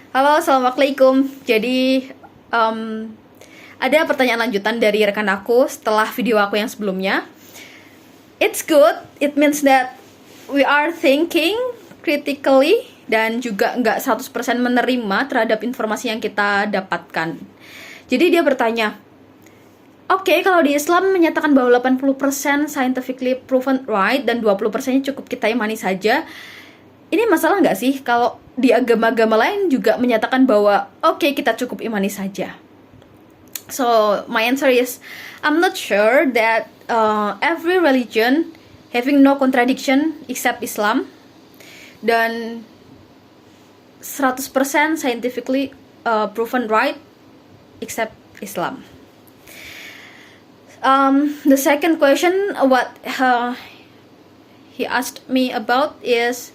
Halo, assalamualaikum. Jadi, um, ada pertanyaan lanjutan dari rekan aku setelah video aku yang sebelumnya. It's good. It means that we are thinking critically dan juga nggak 100% menerima terhadap informasi yang kita dapatkan. Jadi dia bertanya, oke, kalau di Islam menyatakan bahwa 80% scientifically proven right dan 20%-nya cukup kita imani saja. Ini masalah nggak sih kalau di agama-agama lain juga menyatakan bahwa oke, kita cukup imani saja? So my answer is I'm not sure that every religion having no contradiction except Islam dan 100% scientifically proven right except Islam. The second question what he asked me about is,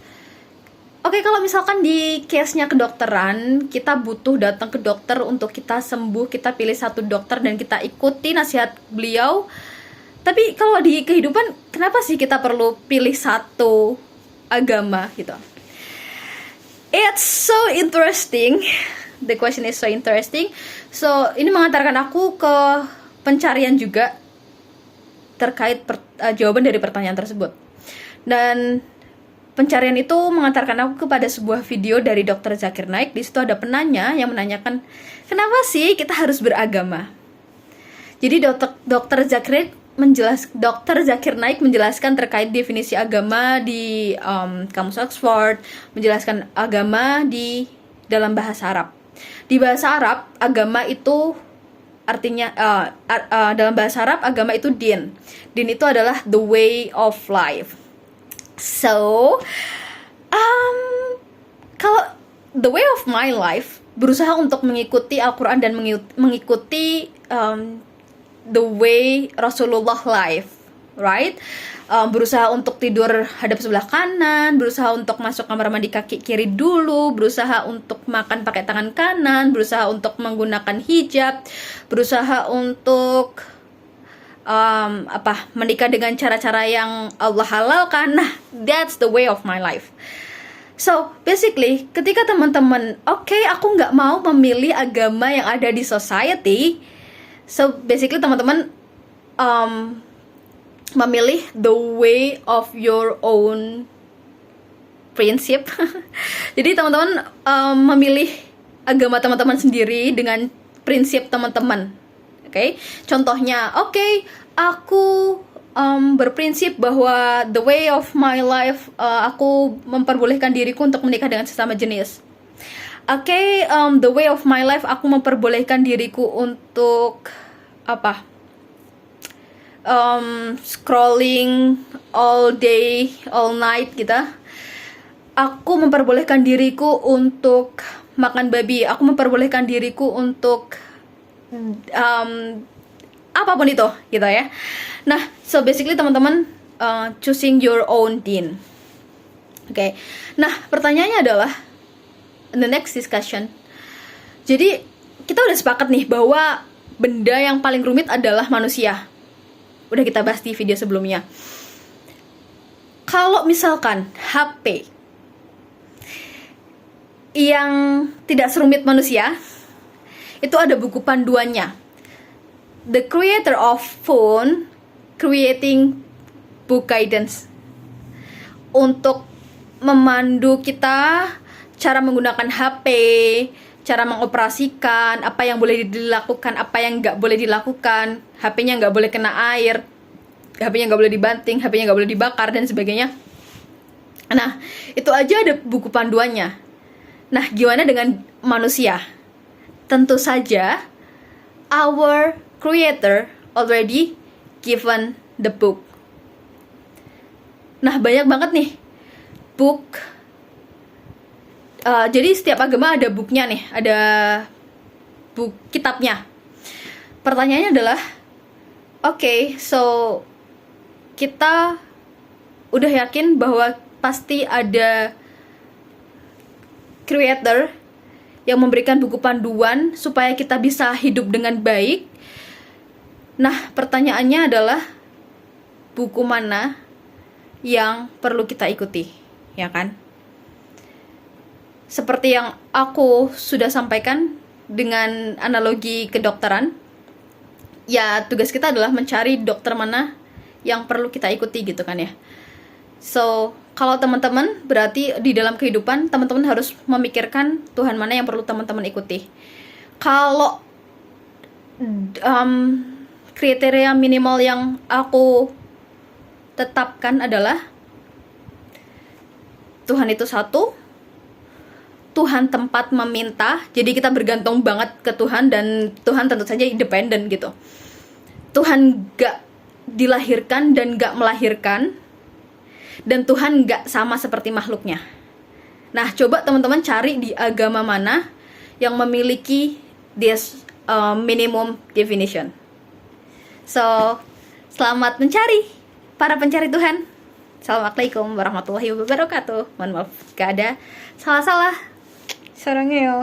oke, kalau misalkan di case-nya kedokteran, kita butuh datang ke dokter untuk kita sembuh, kita pilih satu dokter dan kita ikuti nasihat beliau. Tapi kalau di kehidupan, kenapa sih kita perlu pilih satu agama gitu? It's so interesting. The question is so interesting. So, ini mengantarkan aku ke pencarian juga terkait jawaban dari pertanyaan tersebut. Dan pencarian itu mengantarkan aku kepada sebuah video dari Dr. Zakir Naik. Di situ ada penanya yang menanyakan, kenapa sih kita harus beragama? Jadi Dr. Zakir Naik menjelaskan terkait definisi agama di Kamus Oxford, menjelaskan agama di dalam bahasa Arab. Di bahasa Arab, agama itu artinya dalam bahasa Arab agama itu din. Din itu adalah the way of life. So, kalau the way of my life berusaha untuk mengikuti Al-Quran dan mengikuti the way Rasulullah life, right? Berusaha untuk tidur hadap sebelah kanan, berusaha untuk masuk kamar mandi kaki kiri dulu, berusaha untuk makan pakai tangan kanan, berusaha untuk menggunakan hijab, berusaha untuk menikah dengan cara-cara yang Allah halalkan. Nah, that's the way of my life. So basically, ketika teman-teman, oke, aku nggak mau memilih agama yang ada di society. So basically teman-teman memilih the way of your own prinsip. Jadi teman-teman memilih agama teman-teman sendiri dengan prinsip teman-teman. Oke, contohnya, aku berprinsip bahwa the way of my life, aku memperbolehkan diriku untuk menikah dengan sesama jenis. The way of my life, aku memperbolehkan diriku untuk scrolling all day, all night gitu. Aku memperbolehkan diriku untuk makan babi. Aku memperbolehkan diriku untuk apapun itu gitu ya. Nah, so basically teman-teman choosing your own din. Oke. Nah, pertanyaannya adalah the next discussion. Jadi kita udah sepakat nih bahwa benda yang paling rumit adalah manusia. Udah kita bahas di video sebelumnya. Kalau misalkan HP yang tidak serumit manusia, itu ada buku panduannya. The creator of phone creating book guidance untuk memandu kita cara menggunakan HP, cara mengoperasikan, apa yang boleh dilakukan, apa yang nggak boleh dilakukan, HP-nya nggak boleh kena air, HP-nya nggak boleh dibanting, HP-nya nggak boleh dibakar dan sebagainya. Nah, itu aja ada buku panduannya. Nah, gimana dengan manusia? Tentu saja, our creator already given the book. Nah, banyak banget nih book. Jadi setiap agama ada booknya nih, ada book kitabnya. Pertanyaannya adalah, so kita udah yakin bahwa pasti ada creator yang memberikan buku panduan supaya kita bisa hidup dengan baik. Nah, pertanyaannya adalah buku mana yang perlu kita ikuti, ya kan? seperti yang aku sudah sampaikan dengan analogi kedokteran, ya tugas kita adalah mencari dokter mana yang perlu kita ikuti gitu kan ya. So, kalau teman-teman berarti di dalam kehidupan teman-teman harus memikirkan Tuhan mana yang perlu teman-teman ikuti. Kalau kriteria minimal yang aku tetapkan adalah Tuhan itu satu, Tuhan tempat meminta, jadi kita bergantung banget ke Tuhan, dan Tuhan tentu saja independen gitu. Tuhan gak dilahirkan dan gak melahirkan, dan Tuhan gak sama seperti makhluknya. Nah, coba teman-teman cari di agama mana yang memiliki this minimum definition. So, selamat mencari para pencari Tuhan. Assalamualaikum warahmatullahi wabarakatuh. Mohon maaf jika ada salah-salah. Sarangnya yo.